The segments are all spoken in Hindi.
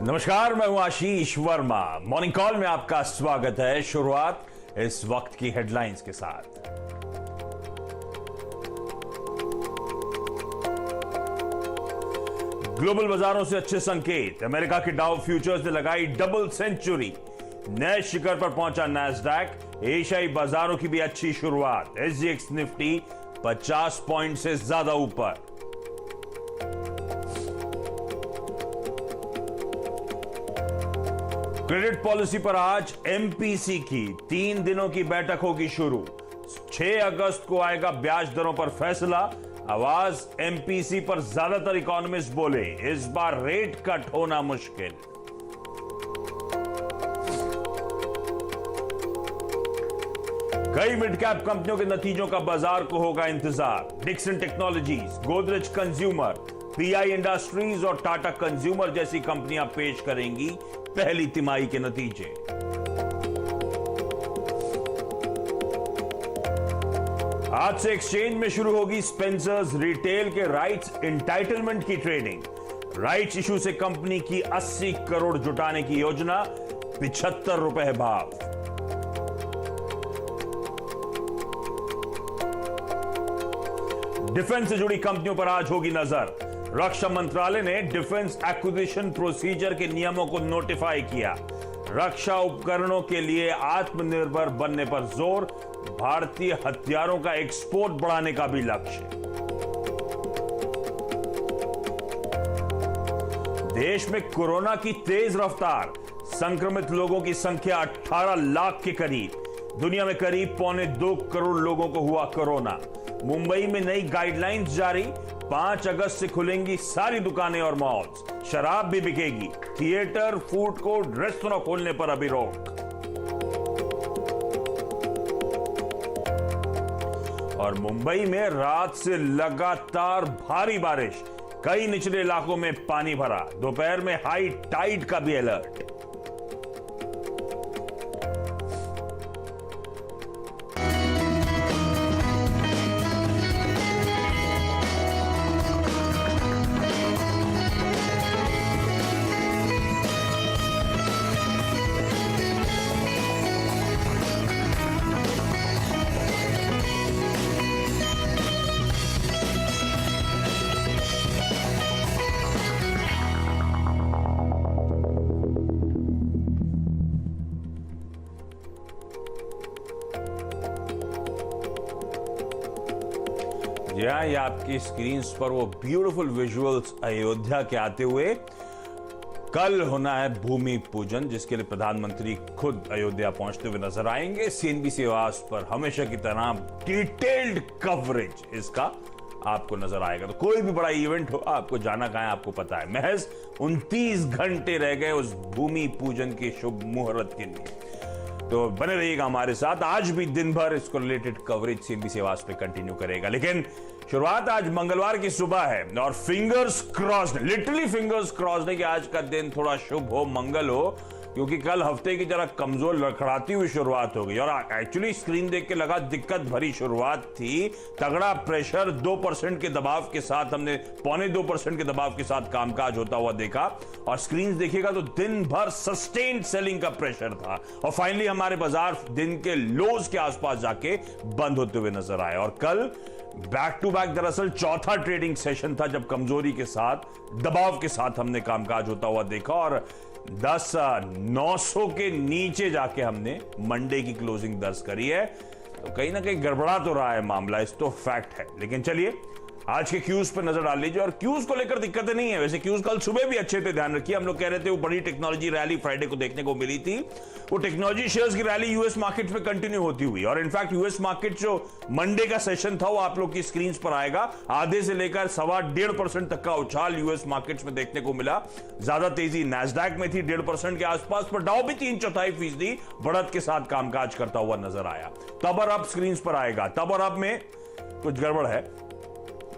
नमस्कार, मैं हूं आशीष वर्मा। मॉर्निंग कॉल में आपका स्वागत है। शुरुआत इस वक्त की हेडलाइंस के साथ। ग्लोबल बाजारों से अच्छे संकेत। अमेरिका के डाउ फ्यूचर्स ने लगाई डबल सेंचुरी। नए शिखर पर पहुंचा नैस्डैक। एशियाई बाजारों की भी अच्छी शुरुआत। एसजीएक्स निफ्टी 50 पॉइंट से ज्यादा ऊपर। क्रेडिट पॉलिसी पर आज एमपीसी की 3 दिनों की बैठक होगी शुरू। 6 अगस्त को आएगा ब्याज दरों पर फैसला। आवाज एमपीसी पर ज्यादातर इकोनॉमिस्ट बोले इस बार रेट कट होना मुश्किल। कई मिड कैप कंपनियों के नतीजों का बाजार को होगा इंतजार। Dixon Technologies, Godrej Consumer, PI Industries और टाटा कंज्यूमर जैसी कंपनियां पेश करेंगी पहली तिमाही के नतीजे। आज से एक्सचेंज में शुरू होगी स्पेंसर्स रिटेल के राइट्स एंटाइटलमेंट की ट्रेडिंग। राइट्स इशू से कंपनी की 80 करोड़ जुटाने की योजना। 75 रुपए है भाव। डिफेंस से जुड़ी कंपनियों पर आज होगी नजर। रक्षा मंत्रालय ने डिफेंस एक्विजिशन प्रोसीजर के नियमों को नोटिफाई किया। रक्षा उपकरणों के लिए आत्मनिर्भर बनने पर जोर। भारतीय हथियारों का एक्सपोर्ट बढ़ाने का भी लक्ष्य। देश में कोरोना की तेज रफ्तार। संक्रमित लोगों की संख्या 18 लाख के करीब। दुनिया में करीब 1.25 करोड़ लोगों को हुआ कोरोना। मुंबई में नई गाइडलाइंस जारी। 5 अगस्त से खुलेंगी सारी दुकानें और मॉल्स। शराब भी बिकेगी। थिएटर, फूड कोर्ट, रेस्तोरां खोलने पर अभी रोक। और मुंबई में रात से लगातार भारी बारिश। कई निचले इलाकों में पानी भरा। दोपहर में हाई टाइड का भी अलर्ट। यहां ये आपकी स्क्रीन पर वो ब्यूटीफुल विजुअल्स अयोध्या के आते हुए। कल होना है भूमि पूजन, जिसके लिए प्रधानमंत्री खुद अयोध्या पहुंचते हुए नजर आएंगे। सीएनबीसी आवाज पर हमेशा की तरह डिटेल्ड कवरेज इसका आपको नजर आएगा। तो कोई भी बड़ा इवेंट हो, आपको जाना कहां है आपको पता है। महज 29 घंटे रह गए उस भूमि पूजन के शुभ मुहूर्त के लिए। तो बने रहिएगा हमारे साथ। आज भी दिन भर इसको रिलेटेड कवरेज सीएनबीसी आवाज पे कंटिन्यू करेगा। लेकिन शुरुआत आज मंगलवार की सुबह है और fingers crossed, literally fingers crossed है कि आज का दिन थोड़ा शुभ हो, मंगल हो, क्योंकि कल हफ्ते की जरा कमजोर लड़खड़ाती हुई शुरुआत हो गई। और एक्चुअली स्क्रीन देख के लगा दिक्कत भरी शुरुआत थी। तगड़ा प्रेशर 2% के दबाव के साथ हमने 0.25% के दबाव के साथ कामकाज होता हुआ देखा। और स्क्रीन देखिएगा तो दिन भर सस्टेन्ड सेलिंग का प्रेशर था। और फाइनली हमारे बाजार दिन के लोज के आसपास जाके बंद होते हुए नजर आए। और कल बैक टू बैक दरअसल चौथा ट्रेडिंग सेशन था जब कमजोरी के साथ, दबाव के साथ हमने कामकाज होता हुआ देखा। और 10,900 के नीचे जाके हमने मंडे की क्लोजिंग दर्ज करी है। तो कहीं ना कहीं गड़बड़ा तो रहा है मामला, इस तो फैक्ट है। लेकिन चलिए आज के क्यूज पर नजर डाल लीजिए। और क्यूज को लेकर दिक्कतें नहीं है। वैसे क्यूज कल सुबह भी अच्छे थे, ध्यान रखिए। हम लोग कह रहे थे वो बड़ी टेक्नोलॉजी रैली फ्राइडे को देखने को मिली थी। वो टेक्नोलॉजी शेयर्स की रैली यूएस मार्केट में कंटिन्यू होती हुई। और इनफैक्ट यूएस मार्केट जो मंडे का सेशन था वो आप लोग की स्क्रीन पर आएगा। आधे से लेकर 1.25% तक का उछाल यूएस मार्केट्स में देखने को मिला। ज्यादा तेजी नैस्डैक में थी 1.5% के आसपास, पर डाउ भी 3/4% बढ़त के साथ कामकाज करता हुआ नजर आया। तब और अब स्क्रीन पर आएगा। तब और अब में कुछ गड़बड़ है,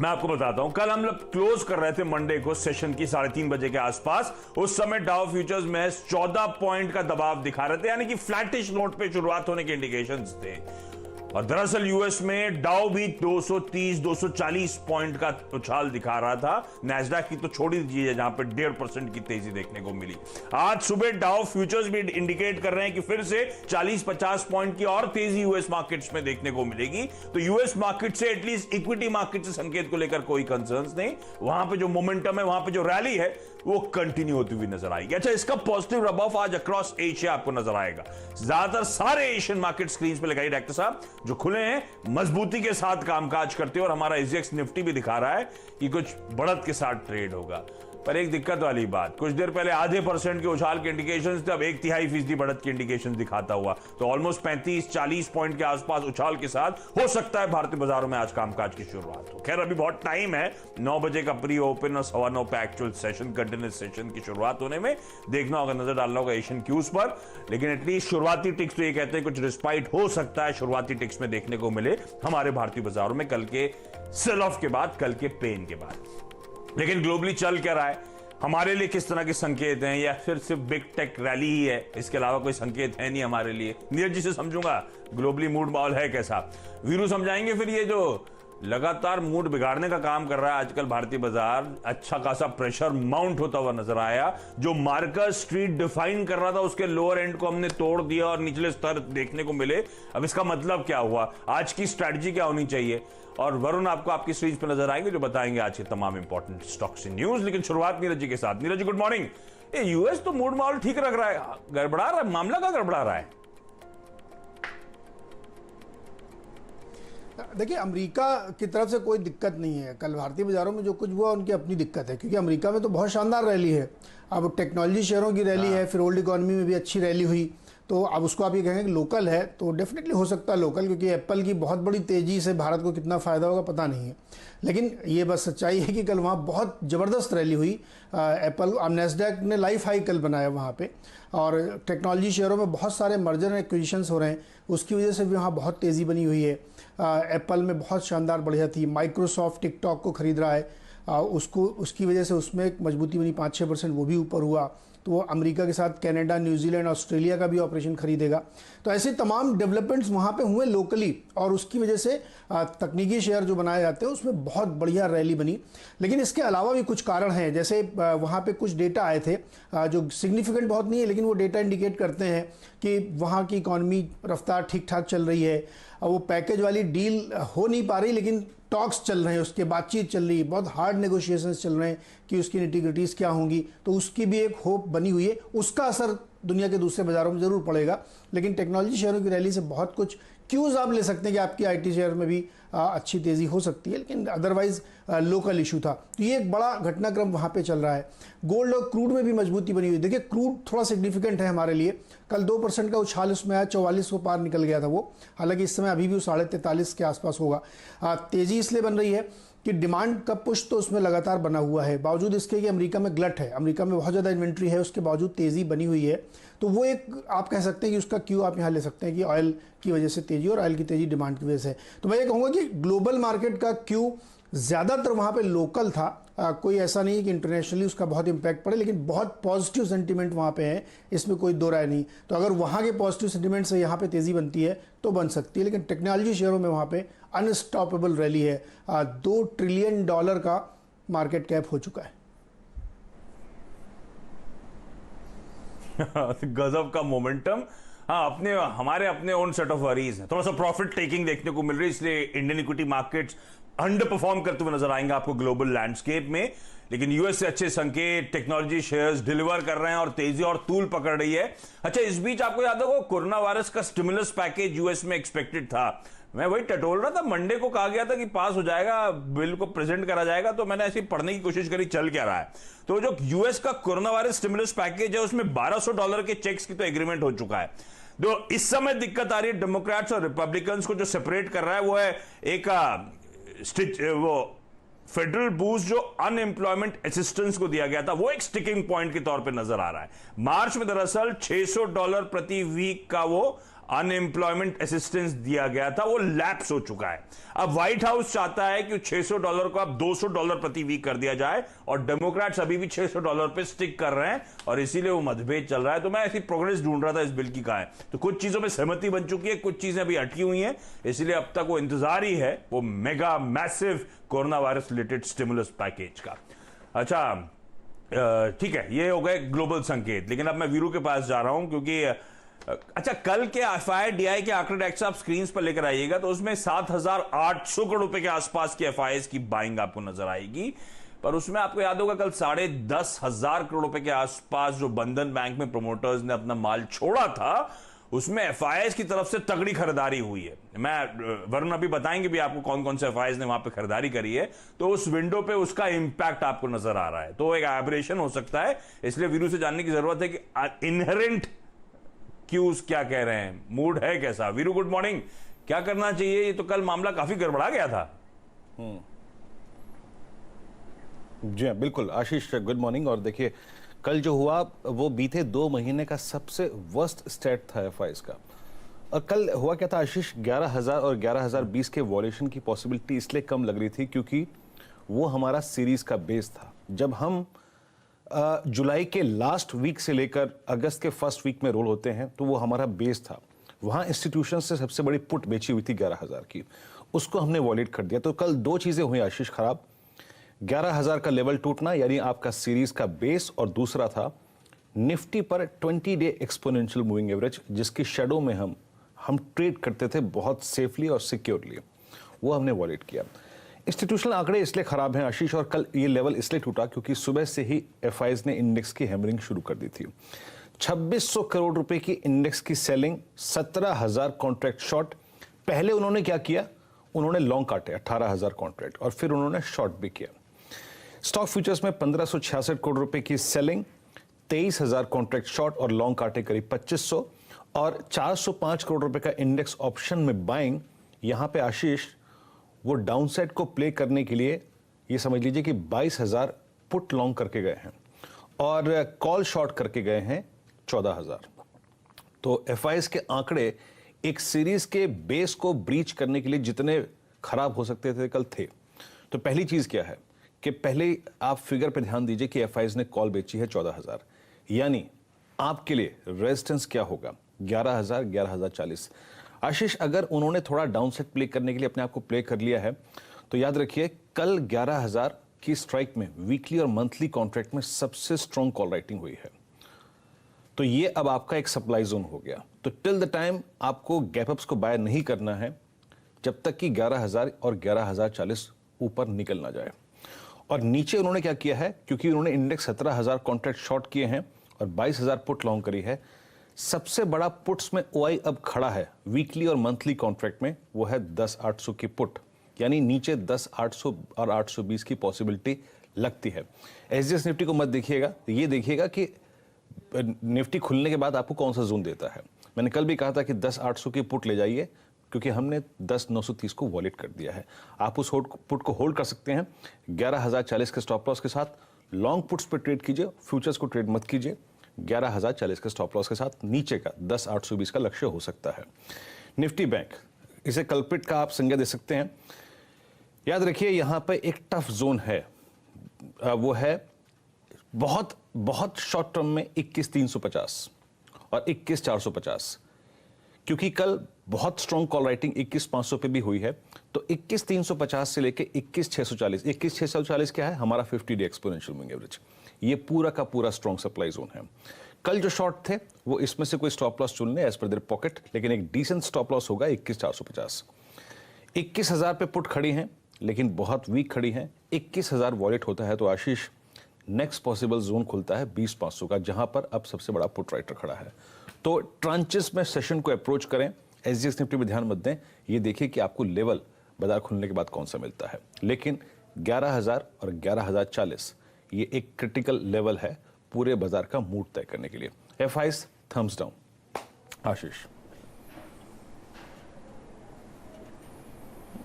मैं आपको बताता हूं। कल हम लोग क्लोज कर रहे थे मंडे को सेशन की 3:30 बजे के आसपास। उस समय डाउ फ्यूचर्स में 14 पॉइंट का दबाव दिखा रहे थे, यानी कि फ्लैटिश नोट पे शुरुआत होने के इंडिकेशंस थे। और दरअसल यूएस में डाउ भी 230-240 पॉइंट का उछाल दिखा रहा था। नैस्डैक की तो छोड़ी दीजिए, जहां पे 1.5% की तेजी देखने को मिली। आज सुबह डाउ फ्यूचर्स भी इंडिकेट कर रहे हैं कि फिर से 40-50 पॉइंट की और तेजी यूएस मार्केट्स में देखने को मिलेगी। तो यूएस मार्केट से एटलीस्ट इक्विटी मार्केट से संकेत को लेकर कोई कंसर्न्स नहीं। वहां पे जो मोमेंटम है, वहां पे जो रैली है, वो कंटिन्यू होती हुई नजर आएगी। अच्छा, इसका पॉजिटिव रब ऑफ आज अक्रॉस एशिया आपको नजर आएगा। ज्यादातर सारे एशियन मार्केट स्क्रीन पे लगाइए डॉक्टर साहब, जो खुले हैं, मजबूती के साथ कामकाज करते हैं। और हमारा एसजीएक्स निफ्टी भी दिखा रहा है कि कुछ बढ़त के साथ ट्रेड होगा। पर एक दिक्कत वाली बात, कुछ देर पहले आधे % के उछाल के इंडिकेशंस थे, अब 1/3% बढ़त के इंडिकेशंस दिखाता हुआ। तो ऑलमोस्ट 35-40 पॉइंट के आसपास उछाल के साथ हो सकता है भारतीय बाजारों में आज कामकाज की शुरुआत हो। खैर, अभी बहुत टाइम है, 9 बजे का प्री ओपन और 9:15 पे एक्चुअल सेशन, कंटिन्यूस सेशन की शुरुआत होने में। देखना होगा, नजर डालना होगा एशियन क्यूज पर। लेकिन एटलीस्ट शुरुआती टिक्स तो ये कहते हैं कुछ रिस्पाइट हो सकता है शुरुआती टिक्स में देखने को मिले हमारे भारतीय बाजारों में कल के सेल ऑफ के बाद, कल के पेन के बाद। लेकिन ग्लोबली चल क्या रहा है, हमारे लिए किस तरह के संकेत हैं, या फिर सिर्फ बिग टेक रैली ही है, इसके अलावा कोई संकेत है नहीं हमारे लिए? नीरज जी से समझूंगा ग्लोबली मूड माहौल है कैसा, वीरू समझाएंगे। फिर ये जो लगातार मूड बिगाड़ने का काम कर रहा है आजकल भारतीय बाजार, अच्छा खासा प्रेशर माउंट होता हुआ नजर आया। जो मार्कर स्ट्रीट डिफाइन कर रहा था, उसके लोअर एंड को हमने तोड़ दिया और निचले स्तर देखने को मिले। अब इसका मतलब क्या हुआ, आज की स्ट्रैटेजी क्या होनी चाहिए? और वरुण आपको आपकी सीरीज पर नजर आएंगे जो बताएंगे आज के तमाम इंपॉर्टेंट स्टॉक्स इन न्यूज। लेकिन शुरुआत नीरज जी के साथ। Neeraj ji, good morning. US तो मूड माहौल ठीक रख रहा है, गड़बड़ा रहा है, मामला का गड़बड़ा रहा है? देखिए, अमेरिका की तरफ से कोई दिक्कत नहीं है। कल भारतीय बाजारों में जो कुछ हुआ उनकी अपनी दिक्कत है, क्योंकि अमेरिका में तो बहुत शानदार रैली है। अब टेक्नोलॉजी शेयरों की रैली है, फिर ओल्ड इकोनॉमी में भी अच्छी रैली हुई। तो अब उसको आप ये कहेंगे कि लोकल है, तो डेफिनेटली हो सकता है लोकल, क्योंकि एप्पल की बहुत बड़ी तेज़ी से भारत को कितना फ़ायदा होगा पता नहीं है। लेकिन ये बस सच्चाई है कि कल वहाँ बहुत ज़बरदस्त रैली हुई। एप्पल और नैस्डैक ने लाइफ हाई कल बनाया वहाँ पे, और टेक्नोलॉजी शेयरों में बहुत सारे मर्जर एंड एक्विजिशंस हो रहे हैं, उसकी वजह से भी वहाँ बहुत तेज़ी बनी हुई है। एप्पल में बहुत शानदार बढ़िया थी। माइक्रोसॉफ्ट टिकटॉक को खरीद रहा है, उसकी वजह से उसमें एक मजबूती बनी, 5-6% वो भी ऊपर हुआ। तो वो अमेरिका के साथ कनाडा, न्यूजीलैंड, ऑस्ट्रेलिया का भी ऑपरेशन खरीदेगा। तो ऐसे तमाम डेवलपमेंट्स वहाँ पे हुए लोकली, और उसकी वजह से तकनीकी शेयर जो बनाए जाते हैं उसमें बहुत बढ़िया रैली बनी। लेकिन इसके अलावा भी कुछ कारण हैं, जैसे वहाँ पे कुछ डेटा आए थे जो सिग्निफिकेंट बहुत नहीं है, लेकिन वो डेटा इंडिकेट करते हैं कि वहाँ की इकॉनमी रफ्तार ठीक ठाक चल रही है। वो पैकेज वाली डील हो नहीं पा रही, लेकिन टॉक्स चल रहे हैं, उसके बातचीत चल रही है, बहुत हार्ड नेगोशिएशंस चल रहे हैं कि उसकी निटिग्रिटीज़ क्या होंगी। तो उसकी भी एक होप बनी हुई है। उसका असर दुनिया के दूसरे बाजारों में ज़रूर पड़ेगा। लेकिन टेक्नोलॉजी शेयरों की रैली से बहुत कुछ क्यूज़ आप ले सकते हैं कि आपकी आईटी शेयर में भी अच्छी तेज़ी हो सकती है, लेकिन अदरवाइज लोकल इशू था। तो ये एक बड़ा घटनाक्रम वहाँ पे चल रहा है। गोल्ड और क्रूड में भी मजबूती बनी हुई। देखिए, क्रूड थोड़ा सिग्निफिकेंट है हमारे लिए। कल 2% का उछाल उसमें आया, 44 को पार निकल गया था वो। हालांकि इस समय अभी भी 43.5 के आसपास होगा। तेज़ी इसलिए बन रही है कि डिमांड का पुश तो उसमें लगातार बना हुआ है, बावजूद इसके कि अमेरिका में ग्लट है, अमेरिका में बहुत ज़्यादा इन्वेंट्री है, उसके बावजूद तेज़ी बनी हुई है। तो वो एक आप कह सकते हैं कि उसका क्यू आप यहाँ ले सकते हैं कि ऑयल की वजह से तेज़ी, और ऑयल की तेज़ी डिमांड की वजह से। तो मैं ये कहूँगा कि ग्लोबल मार्केट का क्यू ज़्यादातर वहाँ पे लोकल था। कोई ऐसा नहीं है कि इंटरनेशनली उसका बहुत इंपैक्ट पड़े, लेकिन बहुत पॉजिटिव सेंटीमेंट वहाँ पे है, इसमें कोई दो राय नहीं। तो अगर वहाँ के पॉजिटिव सेंटीमेंट से यहाँ पे तेज़ी बनती है तो बन सकती है। लेकिन टेक्नोलॉजी शेयरों में वहाँ पे अनस्टॉपेबल रैली है। $2 ट्रिलियन का मार्केट कैप हो चुका है। गजब का मोमेंटम। हाँ, हमारे अपने ओन सेट ऑफ वरीज हैं, थोड़ा सा प्रॉफिट टेकिंग देखने को मिल रही है, इसलिए Indian equity markets under perform करते हुए नजर आएंगे आपको ग्लोबल लैंडस्केप में। लेकिन यूएस से अच्छे संकेत, टेक्नोलॉजी शेयर्स डिलीवर कर रहे हैं और तेजी और तूल पकड़ रही है। अच्छा, इस बीच आपको याद होगा कोरोना वायरस का स्टिमुलस पैकेज यूएस में एक्सपेक्टेड था। मैं वही टटोल रहा था, मंडे को कहा गया था कि पास हो जाएगा, बिल को प्रेजेंट करा जाएगा। तो मैंने ऐसे पढ़ने की कोशिश करी चल क्या रहा है। तो जो यूएस का कोरोना वायरस स्टिमुलस पैकेज है उसमें $1200 के चेक्स की तो एग्रीमेंट हो चुका है। तो इस समय दिक्कत आ रही है डेमोक्रेट्स और रिपब्लिकन्स को, जो सेपरेट कर रहा है वो है एक वो फेडरल बूस्ट जो अनएम्प्लॉयमेंट असिस्टेंस को दिया गया था, वो एक स्टिकिंग पॉइंट के तौर पे नजर आ रहा है। मार्च में दरअसल $600 प्रति वीक का वो अनएम्प्लॉयमेंट असिस्टेंस दिया गया था वो लैप्स हो चुका है। अब व्हाइट हाउस चाहता है कि $600 को अब $200 प्रति वीक कर दिया जाए, और डेमोक्रेट्स अभी भी $600 पे स्टिक कर रहे हैं, और इसीलिए वो मतभेद चल रहा है। तो मैं ऐसी प्रोग्रेस ढूंढ रहा था इस बिल की कहां है। तो कुछ चीजों में सहमति बन चुकी है, कुछ चीजें अभी अटकी हुई हैं, इसलिए अब तक वो इंतजार ही है वो mega massive corona virus related stimulus package का। अच्छा, ठीक है, ये हो गए ग्लोबल संकेत। लेकिन अब मैं वीरू के पास जा रहा हूं, क्योंकि अच्छा, कल के FII-DI के आंकड़े डायरेक्टर साहब स्क्रीन पर लेकर आइएगा, तो उसमें 7,800 करोड़ रुपए के आसपास की FIIs की बाइंग आपको नजर आएगी। पर उसमें आपको याद होगा कल 10,500 करोड़ रुपए के आसपास जो बंधन बैंक में प्रोमोटर्स ने अपना माल छोड़ा था, उसमें FIIs की तरफ से तगड़ी खरीदारी हुई है। वरुण अभी बताएंगे भी आपको कौन कौन से FIIs ने वहां पे खरीदारी करी है, तो उस विंडो पे उसका इंपैक्ट आपको नजर आ रहा है। तो एक एब्रेशन हो सकता है, इसलिए वीरू से जानने की जरूरत है कि इनहेरेंट क्यूज क्या कह रहे हैं, मूड है कैसा। वीरू, गुड मॉर्निंग, क्या करना चाहिए? ये तो कल मामला काफी गड़बड़ा गया था। जी हाँ, बिल्कुल आशीष, गुड मॉर्निंग। और देखिए, कल जो हुआ वो बीते 2 महीने का सबसे वर्स्ट स्टेट था FIIs का। और कल हुआ क्या था आशीष, 11,000 और 11,020 के वॉल्यूशन की पॉसिबिलिटी इसलिए कम लग रही थी क्योंकि वो हमारा सीरीज का बेस था। जब हम जुलाई के लास्ट वीक से लेकर अगस्त के फर्स्ट वीक में रोल होते हैं, तो वो हमारा बेस था। वहां इंस्टीट्यूशन से सबसे बड़ी पुट बेची हुई थी 11,000 की, उसको हमने वॉलेट कर दिया। तो कल 2 चीजें हुई आशीष खराब, 11,000 का लेवल टूटना यानी आपका सीरीज का बेस, और दूसरा था निफ्टी पर 20 डे एक्सपोनेंशियल मूविंग एवरेज, जिसकी शेडो में हम ट्रेड करते थे बहुत सेफली और सिक्योरली, वो हमने वॉलेट किया। इंस्टीट्यूशनल आंकड़े इसलिए खराब हैं आशीष, और कल ये लेवल इसलिए टूटा क्योंकि सुबह से ही FIIs ने इंडेक्स की हैमरिंग शुरू कर दी थी। 2600 करोड़ रुपए की इंडेक्स की सेलिंग, 17,000 कॉन्ट्रैक्ट शॉर्ट। पहले उन्होंने क्या किया, उन्होंने लॉन्ग काटे 18,000 कॉन्ट्रैक्ट, और फिर उन्होंने शॉर्ट भी किया। स्टॉक फ्यूचर्स में 1566 करोड़ रुपए की सेलिंग, 23,000 कॉन्ट्रैक्ट शॉर्ट और लॉन्ग काटे करीब 2500, और 405 करोड़ रुपए का इंडेक्स ऑप्शन में बाइंग। यहां पे आशीष वो डाउनसाइड को प्ले करने के लिए ये समझ लीजिए कि 22,000 पुट लॉन्ग करके गए हैं और कॉल शॉर्ट करके गए हैं 14,000। तो FIIs के आंकड़े एक सीरीज के बेस को ब्रीच करने के लिए जितने खराब हो सकते थे कल थे। तो पहली चीज क्या है कि पहले आप फिगर पे ध्यान दीजिए कि FIIs ने कॉल बेची है 14,000, यानी आपके लिए रेजिस्टेंस क्या होगा, 11,000, 11,040। आशीष, अगर उन्होंने थोड़ा डाउनसाइड प्ले करने के लिए अपने आप को प्ले कर लिया है, तो याद रखिए कल 11,000 की स्ट्राइक में वीकली और मंथली कॉन्ट्रैक्ट में सबसे स्ट्रॉन्ग कॉल राइटिंग हुई है। तो ये अब आपका एक सप्लाई जोन हो गया। तो टिल द टाइम आपको गैप अप्स को बाय नहीं करना है जब तक कि 11,000 और 11,040 ऊपर निकल ना जाए। और नीचे उन्होंने क्या किया है, क्योंकि उन्होंने इंडेक्स 17,000 कॉन्ट्रैक्ट शॉर्ट किए हैं और 22,000 पुट लॉन्ग करी है, सबसे बड़ा पुट्स में OI अब खड़ा है वीकली और मंथली कॉन्ट्रैक्ट में, वो है 10,800 की पुट, यानी नीचे 10,800 और 820 की पॉसिबिलिटी लगती है। SGX निफ्टी को मत देखिएगा, ये देखिएगा कि निफ्टी खुलने के बाद आपको कौन सा जोन देता है। मैंने कल भी कहा था कि 10,800 की पुट ले जाइए, क्योंकि हमने 10,930 को वॉलेट कर दिया है। आप उस पुट को होल्ड कर सकते हैं 11,040 के स्टॉप लॉस के साथ। लॉन्ग पुट्स पे ट्रेड कीजिए, फ्यूचर्स को ट्रेड मत कीजिए। 11,040 के स्टॉप लॉस के साथ नीचे का 10,820 का लक्ष्य हो सकता है। निफ्टी बैंक, इसे कल्प्रिट का आप संज्ञा दे सकते हैं। याद रखिए यहां पे एक टफ जोन है, वो है बहुत बहुत शॉर्ट टर्म में 21,350 और 21,450, क्योंकि कल बहुत स्ट्रॉन्ग कॉल राइटिंग 21,500 पे भी हुई है। तो 21,350 से लेके 21,640, 21,640 क्या है, हमारा 50 डे एक्सपोनेंशियल मूविंग एवरेज। ये पूरा का पूरा स्ट्रॉन्ग सप्लाई जोन है। कल जो शॉर्ट थे वो इसमें से कोई स्टॉप लॉस चुन ले एज पर देयर पॉकेट, लेकिन एक डिसेंट स्टॉप लॉस होगा 21,450। 21,000 पे पुट खड़ी हैं, लेकिन बहुत वीक खड़ी हैं। 21,000 वॉलेट होता है तो आशीष नेक्स्ट पॉसिबल जोन खुलता है 20,500 का, जहां पर अब सबसे बड़ा पुट राइटर खड़ा है। तो ट्रांचेस में सेशन को अप्रोच करें। SGX निफ्टी में ध्यान मत दें, ये देखिए कि आपको लेवल बाजार खुलने के बाद कौन सा मिलता है। लेकिन 11,000 और 11,040 ये एक क्रिटिकल लेवल है पूरे बाजार का मूड तय करने के लिए। FIIs thumbs down. Ashish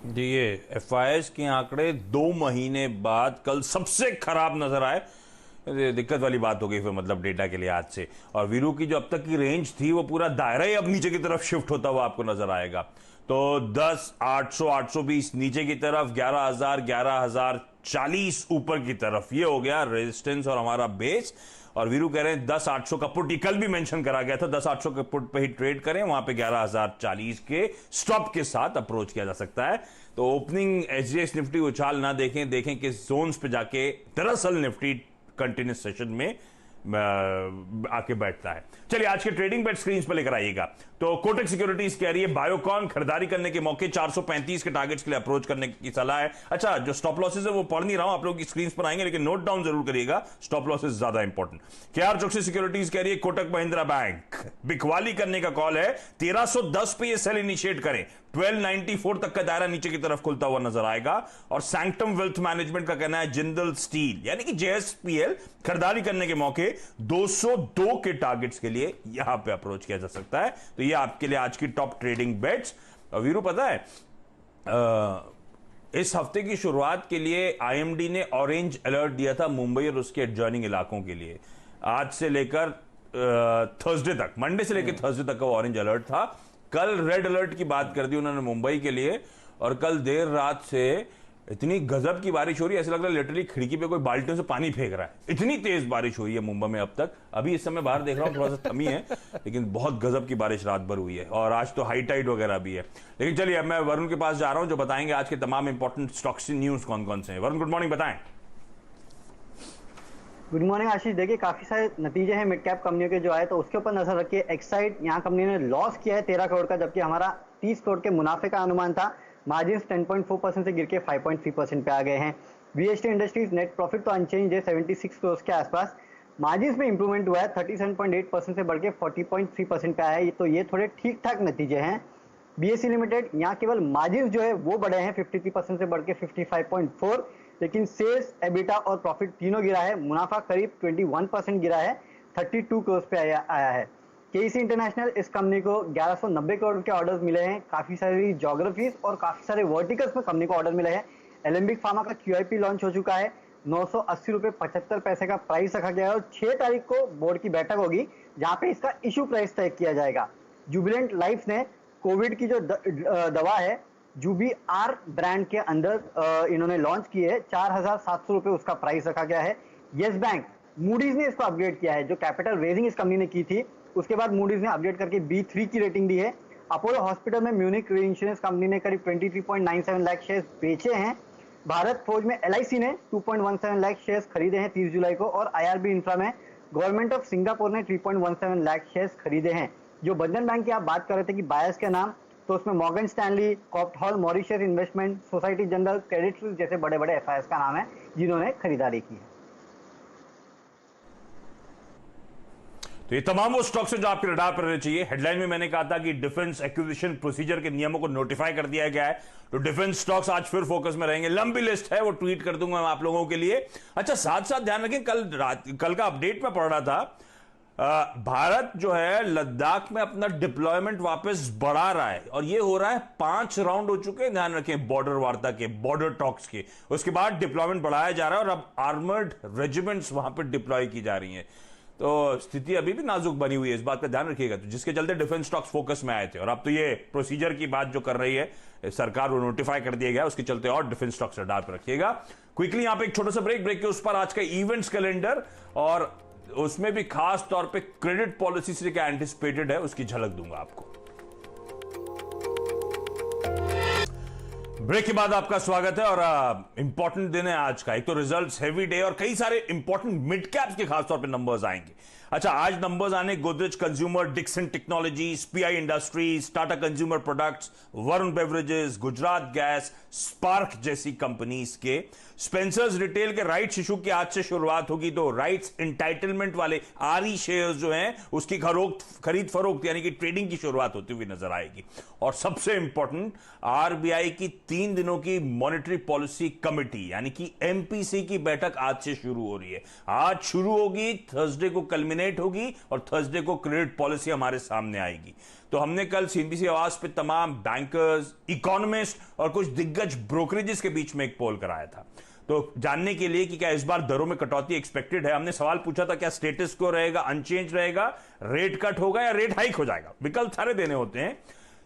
ji, ये FIIs के आंकड़े 2 महीने बाद कल सबसे खराब नजर आए। दिक्कत वाली बात हो गई फिर मतलब डेटा के लिए आज से। और वीरू की जो अब तक की रेंज थी वो पूरा दायरा ही अब नीचे की तरफ शिफ्ट होता हुआ आपको नजर आएगा। तो 10, 800, 820 नीचे की तरफ, 11,000, 11,040 ऊपर की तरफ, ये हो गया रेजिस्टेंस और हमारा बेस। और वीरू कह रहे हैं 10,800 का पुट, कल भी मेंशन करा गया था 10,800 के पुट पे ही ट्रेड करें, वहां पे 11,040 के स्टॉप के साथ अप्रोच किया जा सकता है। तो ओपनिंग एचडीएक्स निफ्टी उछाल ना देखें किस जोन्स पे जाके दरअसल निफ्टी कंटिन्यूस सेशन में आके बैठता है। चलिए आज के ट्रेडिंग बेट स्क्रीन पर लेकर आइएगा। तो कोटक सिक्योरिटीज कह रही है बायोकॉन खरीदारी करने के मौके 435 के टारगेट्स के लिए अप्रोच करने की सलाह है। अच्छा, जो स्टॉप लॉसेस है वो पढ़ नहीं रहा हूं, आप लोग की स्क्रीन पर आएंगे, लेकिन नोट डाउन जरूर करिएगा, स्टॉप लॉसेस ज्यादा इंपॉर्टेंट। केआर चौकसी सिक्योरिटीज कह रही है कोटक महिंद्रा बैंक बिकवाली करने का कॉल है, 1310 पे ये सेल इनिशिएट करें, 1294 तक का दायरा नीचे की तरफ खुलता हुआ नजर आएगा। और सैंक्टम वेल्थ मैनेजमेंट का कहना है जिंदल स्टील यानी कि जेएसपीएल खरीदारी करने के मौके 202 के टारगेट्स के लिए यहां पे अप्रोच किया जा सकता है। तो ये आपके लिए आज की टॉप ट्रेडिंग बेट्स। वीरू पता है इस हफ्ते की शुरुआत के लिए आईएमडी ने ऑरेंज अलर्ट दिया था मुंबई और उसके एडजॉइनिंग इलाकों के लिए। आज से लेकर थर्सडे तक, मंडे से लेकर थर्सडे तक का ऑरेंज अलर्ट था। कल रेड अलर्ट की बात कर दी उन्होंने मुंबई के लिए, और कल देर रात से इतनी गजब की बारिश हो रही है, ऐसा लग रहा है लिटरली खिड़की पे कोई बाल्टियों से पानी फेंक रहा है, इतनी तेज बारिश हुई है मुंबई में अब तक। अभी इस समय बाहर देख रहा हूं थोड़ा सा थमी है, लेकिन बहुत गजब की बारिश रात भर हुई है, और आज तो हाई टाइड वगैरह भी है। लेकिन चलिए अब मैं वरुण के पास जा रहा हूं जो बताएंगे आज के तमाम इंपॉर्टेंट स्टॉक्स न्यूज कौन कौन से हैं। वरुण गुड मॉर्निंग, बताएं। गुड मॉर्निंग आशीष। देखिए काफी सारे नतीजे हैं मिड कैप कंपनियों के जो आए, तो उसके ऊपर नजर रखिए। एक्साइड यहाँ कंपनी ने लॉस किया है 13 करोड़ का, जबकि हमारा 30 करोड़ के मुनाफे का अनुमान था। मार्जिन 10.4% से गिर के 5.3% पे आ गए हैं। वीएसटी इंडस्ट्रीज नेट प्रॉफिट तो अनचेंज है 76 करोड़ के आसपास। मार्जिन में इंप्रूवमेंट हुआ है 37.8% से बढ़ के 40.3% पे आया है, तो ये थोड़े ठीक ठाक नतीजे हैं। बीएससी लिमिटेड यहाँ केवल मार्जिन जो है वो बढ़े हैं 53% से बढ़ के 55.4, लेकिन सेल्स, एबिटा और प्रॉफिट तीनों गिरा है। मुनाफा करीब 21% गिरा है, 32 करोड़ पे आया है। केईसी इंटरनेशनल, इस कंपनी को 1190 करोड़ के ऑर्डर्स मिले हैं। काफी सारी ज्योग्राफीज और काफी सारे वर्टिकल्स में कंपनी को ऑर्डर मिले हैं। एलेम्बिक फार्मा का क्यूआईपी लॉन्च हो चुका है, 980 रुपये 75 पैसे का प्राइस रखा गया है, और 6 तारीख को बोर्ड की बैठक होगी जहां पे इसका इशू प्राइस तय किया जाएगा। जुबिलेंट लाइफ ने कोविड की जो दवा है जूबी आर ब्रांड के अंदर इन्होंने लॉन्च की है, 4,700 रुपये उसका प्राइस रखा गया है। येस बैंक, मूडीज ने इसको अपग्रेड किया है, जो कैपिटल रेजिंग इस कंपनी ने की थी उसके बाद मूडीज ने अपग्रेड करके B3 की रेटिंग दी है। अपोलो हॉस्पिटल में म्यूनिक इंश्योरेंस कंपनी ने करीब 23.97 लाख शेयर बेचे हैं। भारत फौज में LIC ने 2.17 लाख शेयर खरीदे हैं 30 जुलाई को, और IRB इंफ्रा में गवर्नमेंट ऑफ सिंगापुर ने 3.17 लाख शेयर खरीदे हैं। जो बंधन बैंक की आप बात कर रहे थे कि बायर्स के नाम, तो उसमें Morgan Stanley, Copt hall, Mauritius investment, society general, Credit Suisse जैसे बड़े बड़े FIs का नाम है जिन्होंने खरीदारी की है। तो ये तमाम वो स्टॉक्स हैं जो आपके रडार पर रहने चाहिए। हेडलाइन में मैंने कहा था कि डिफेंस एक्विजिशन प्रोसीजर के नियमों को नोटिफाई कर दिया गया है, तो डिफेंस स्टॉक्स आज फिर फोकस में रहेंगे। लंबी लिस्ट है, वो ट्वीट कर दूंगा मैं आप लोगों के लिए। अच्छा, साथ साथ ध्यान रखें, कल का अपडेट में पढ़ रहा था, भारत जो है लद्दाख में अपना डिप्लॉयमेंट वापस बढ़ा रहा है, और ये हो रहा है 5 राउंड हो चुके हैं, ध्यान रखें, बॉर्डर वार्ता के, बॉर्डर टॉक्स के। उसके बाद डिप्लॉयमेंट बढ़ाया जा रहा है और अब आर्मर्ड रेजिमेंट्स वहां पर डिप्लॉय की जा रही हैं। तो स्थिति अभी भी नाजुक बनी हुई है, इस बात का ध्यान रखिएगा। तो जिसके चलते डिफेंस स्टॉक्स फोकस में आए थे, और अब तो ये प्रोसीजर की बात जो कर रही है सरकार, वो नोटिफाई कर दिया गया, उसके चलते और डिफेंस स्टॉक्स रडार पर रखिएगा। क्विकली यहां पे एक छोटा सा ब्रेक के उस पर आज का इवेंट्स कैलेंडर, और उसमें भी खास तौर पे क्रेडिट पॉलिसी से क्या एंटिसिपेटेड है उसकी झलक दूंगा आपको। ब्रेक के बाद आपका स्वागत है, और इंपॉर्टेंट दिन है आज का। एक तो रिजल्ट्स, हेवी डे, और कई सारे इंपॉर्टेंट मिड कैप्स के खासतौर पे नंबर्स आएंगे। अच्छा, आज नंबर्स आने Godrej Consumer, Dixon Technologies, PI Industries, Tata Consumer Products, Varun Beverages, Gujarat Gas, SPARC जैसी कंपनीज के। स्पेंसर्स रिटेल के राइट्स इशू की आज से शुरुआत होगी, तो राइट्स एंटाइटलमेंट वाले RE शेयर्स जो हैं उसकी खरीद फरोख्त यानी कि ट्रेडिंग की शुरुआत होती हुई नजर आएगी। और सबसे इंपॉर्टेंट, RBI की 3 दिनों की मॉनेटरी पॉलिसी कमेटी यानी कि MPC की बैठक आज से शुरू हो रही है। आज शुरू होगी, थर्सडे को कल्मिनेट होगी, और थर्सडे को क्रेडिट पॉलिसी हमारे सामने आएगी। तो हमने कल CNBC आवाज पे तमाम बैंकर्स, इकोनॉमिस्ट और कुछ दिग्गज ब्रोकरेजेस के बीच में एक पोल कराया था। तो जानने के लिए कि क्या इस बार दरों में कटौती एक्सपेक्टेड है, हमने सवाल पूछा था क्या स्टेटस को रहेगा, अनचेंज रहेगा, रेट कट होगा या रेट हाइक हो जाएगा। विकल्प सारे देने होते हैं।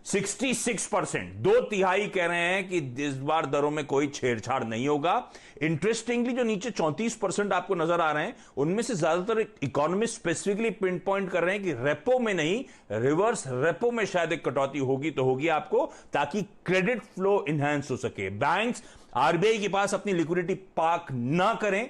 66%, 2/3 कह रहे हैं कि इस बार दरों में कोई छेड़छाड़ नहीं होगा। इंटरेस्टिंगली जो नीचे 34% आपको नजर आ रहे हैं, उनमें से ज्यादातर इकोनॉमिस्ट स्पेसिफिकली पिन पॉइंट कर रहे हैं कि रेपो में नहीं, रिवर्स रेपो में शायद एक कटौती होगी तो होगी आपको, ताकि क्रेडिट फ्लो इंहांस हो सके, बैंक्स आरबीआई के पास अपनी लिक्विडिटी पार्क ना करें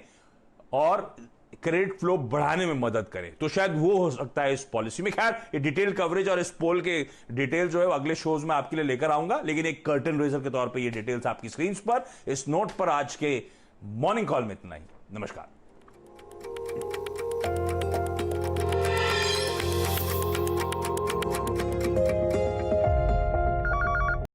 और क्रेडिट फ्लो बढ़ाने में मदद करे। तो शायद वो हो सकता है इस पॉलिसी में। खैर, ये डिटेल कवरेज और इस पोल के डिटेल जो है वो अगले शोज में आपके लिए लेकर आऊंगा, लेकिन एक कर्टन रेजर के तौर पे ये डिटेल्स आपकी स्क्रीन पर, इस नोट पर आज के मॉर्निंग कॉल में इतना ही। नमस्कार।